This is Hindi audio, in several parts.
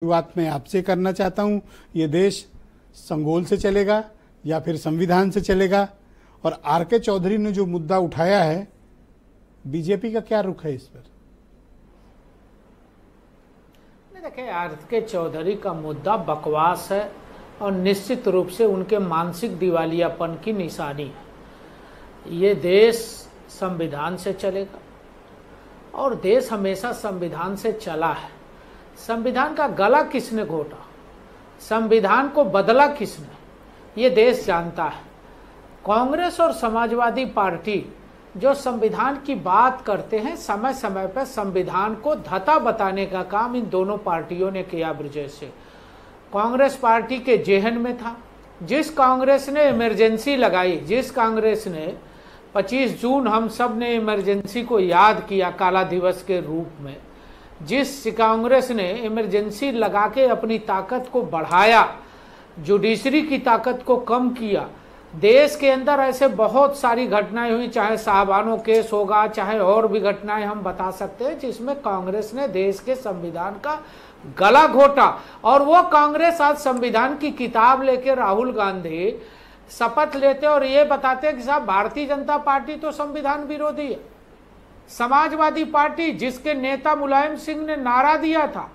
शुरुआत में आपसे करना चाहता हूं, ये देश संगोल से चलेगा या फिर संविधान से चलेगा? और आर.के. चौधरी ने जो मुद्दा उठाया है, बीजेपी का क्या रुख है इस पर? देखिए, आर.के. चौधरी का मुद्दा बकवास है और निश्चित रूप से उनके मानसिक दिवालियापन की निशानी है। ये देश संविधान से चलेगा और देश हमेशा संविधान से चला है। संविधान का गला किसने घोटा, संविधान को बदला किसने, ये देश जानता है। कांग्रेस और समाजवादी पार्टी जो संविधान की बात करते हैं, समय समय पर संविधान को धता बताने का काम इन दोनों पार्टियों ने किया। ब्रजेश से कांग्रेस पार्टी के जेहन में था, जिस कांग्रेस ने इमरजेंसी लगाई, जिस कांग्रेस ने 25 जून हम सब ने इमरजेंसी को याद किया काला दिवस के रूप में, जिस कांग्रेस ने इमरजेंसी लगा के अपनी ताकत को बढ़ाया, जुडिशरी की ताकत को कम किया। देश के अंदर ऐसे बहुत सारी घटनाएं हुई, चाहे साहबानो केस होगा, चाहे और भी घटनाएं हम बता सकते हैं, जिसमें कांग्रेस ने देश के संविधान का गला घोटा। और वो कांग्रेस आज संविधान की किताब लेके राहुल गांधी शपथ लेते और ये बताते कि साहब भारतीय जनता पार्टी तो संविधान विरोधी है। समाजवादी पार्टी, जिसके नेता मुलायम सिंह ने नारा दिया था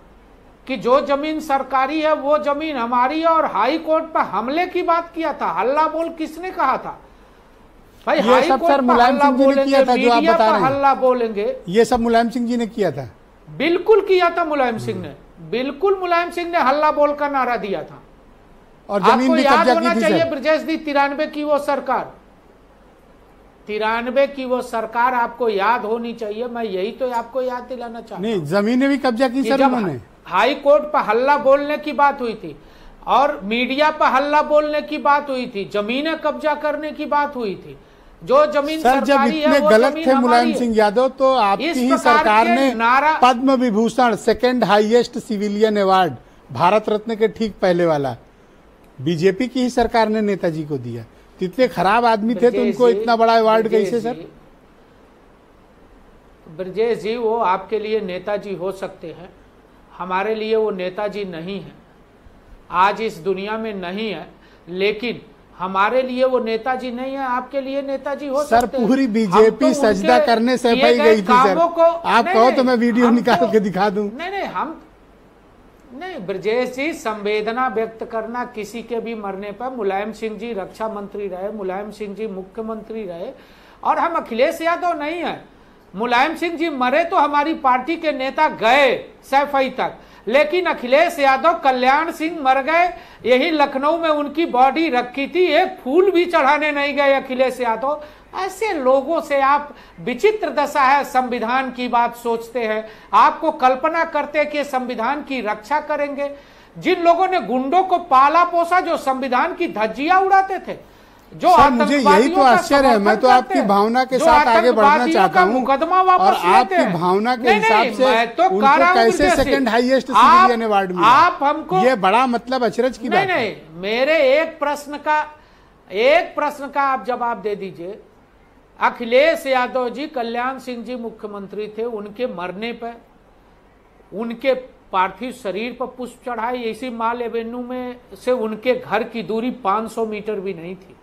कि जो जमीन सरकारी है वो जमीन हमारी है, और हाई कोर्ट पर हमले की बात किया था, हल्ला बोल किसने कहा था भाई? हाई कोर्ट पर हल्ला बोलेंगे, मीडिया पर हल्ला बोलेंगे, ये सब मुलायम सिंह जी ने किया था। बिल्कुल किया था मुलायम सिंह ने, बिल्कुल मुलायम सिंह ने हल्ला बोलकर नारा दिया था। और जमीन आपको भी याद कब्जा होना की थी चाहिए सर। ब्रजेश दी, 93 की वो सरकार, 93 की वो सरकार आपको याद होनी चाहिए। मैं यही तो आपको याद दिलाना चाहता हूं। नहीं, जमीनें भी कब्जा की सर उन्होंने। हाई कोर्ट पर हल्ला बोलने की बात हुई थी और मीडिया पर हल्ला बोलने की बात हुई थी, जमीनें कब्जा करने की बात हुई थी। जो जमीन सर जब इतने गलत थे मुलायम सिंह यादव, तो आपकी ही सरकार ने Padma Vibhushan, second highest civilian award, Bharat Ratna के ठीक पहले वाला, बीजेपी की ही सरकार ने नेताजी को दिया। तो इतने खराब आदमी थे तो उनको इतना बड़ा अवार्ड कैसे सर? ब्रजेश जी, वो आपके लिए नेताजी हो सकते हैं, हमारे लिए वो नेताजी नहीं है, आज इस दुनिया में नहीं है। लेकिन हमारे लिए वो नेताजी नहीं है, आपके लिए नेताजी हो सकते हैं। सर पूरी बीजेपी सजदा करने से भई गई थी सर। आप कहो तो मैं वीडियो निकाल के दिखा दूं। नहीं ब्रजेश जी, संवेदना व्यक्त करना किसी के भी मरने पर, मुलायम सिंह जी रक्षा मंत्री रहे, मुलायम सिंह जी मुख्यमंत्री रहे, और हम अखिलेश यादव नहीं है। मुलायम सिंह जी मरे तो हमारी पार्टी के नेता गए सैफई तक, लेकिन अखिलेश यादव, कल्याण सिंह मर गए, यही लखनऊ में उनकी बॉडी रखी थी, एक फूल भी चढ़ाने नहीं गए अखिलेश यादव। ऐसे लोगों से आप, विचित्र दशा है, संविधान की बात सोचते हैं, आपको कल्पना करते कि संविधान की रक्षा करेंगे। जिन लोगों ने गुंडों को पाला पोसा, जो संविधान की धज्जियां उड़ाते थे, जो मुझे यही तो आश्चर्य है। मैं तो आपकी भावना के साथ आगे बढ़ना चाहता हूँ, और आपकी भावना के हिसाब से तो उनको कैसे सेकंड हाईएस्ट सिविलियन अवार्ड मिला? आप हमको, ये बड़ा मतलब अचरज की बात है। नहीं, मेरे एक प्रश्न का आप जवाब दे दीजिए। अखिलेश यादव जी, कल्याण सिंह जी मुख्यमंत्री थे, उनके मरने पर उनके पार्थिव शरीर पर पुष्प चढ़ाए, इसी माल एवेन्यू में से उनके घर की दूरी 500 मीटर भी नहीं थी।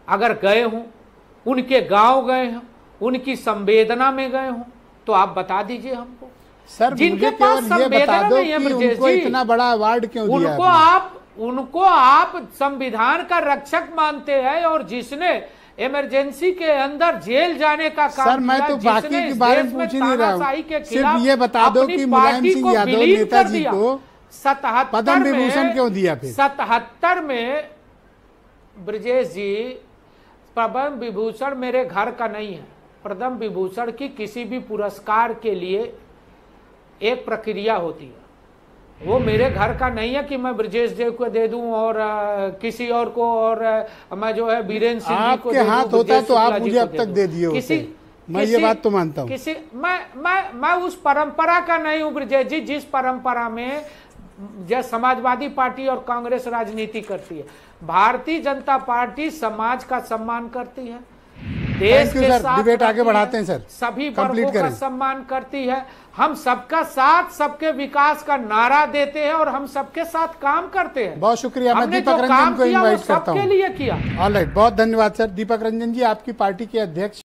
अगर गए हों, उनके गांव गए हों, उनकी संवेदना में गए हों, तो आप बता दीजिए हमको। सर जिनके पास संवेदना नहीं है ब्रजेश जी, इतना बड़ा अवार्ड क्यों दिया? उनको आप संविधान का रक्षक मानते हैं, और जिसने इमरजेंसी के अंदर जेल जाने का काम, सर मैं तो बाकी के बारे में पूछ ही नहीं रहा हूँ, सिर्फ ये बता दो कि मुलायम सिंह यादव नेताजी को 77 पद्म विभूषण क्यों दिया? फिर 77 में ब्रजेश जी, पद्म विभूषण मेरे घर का नहीं है। पद्म विभूषण की किसी भी पुरस्कार के लिए एक प्रक्रिया होती है, वो मेरे घर का नहीं है कि मैं ब्रजेश देव को दे दूं और किसी और को, और मैं जो है बीरेन्द्र सिंह जी को दे दूं। आपके हाथ होता तो आप मुझे अब तक दे दिए होते। मैं ये बात तो मानता हूँ। मैं उस परंपरा का नहीं हूँ ब्रजेश जी, जिस परंपरा में समाजवादी पार्टी और कांग्रेस राजनीति करती है। भारतीय जनता पार्टी समाज का सम्मान करती है, देश के साथ डिबेट आगे बढ़ाते हैं सर, सभी वर्गों का सम्मान करती है। हम सबका साथ, सबके विकास का नारा देते हैं और हम सबके साथ काम करते हैं। बहुत शुक्रिया। मैं दीपक रंजन को इनवाइट करता हूं। सबके लिए किया। ऑलराइट, बहुत धन्यवाद सर। दीपक रंजन जी, आपकी पार्टी के अध्यक्ष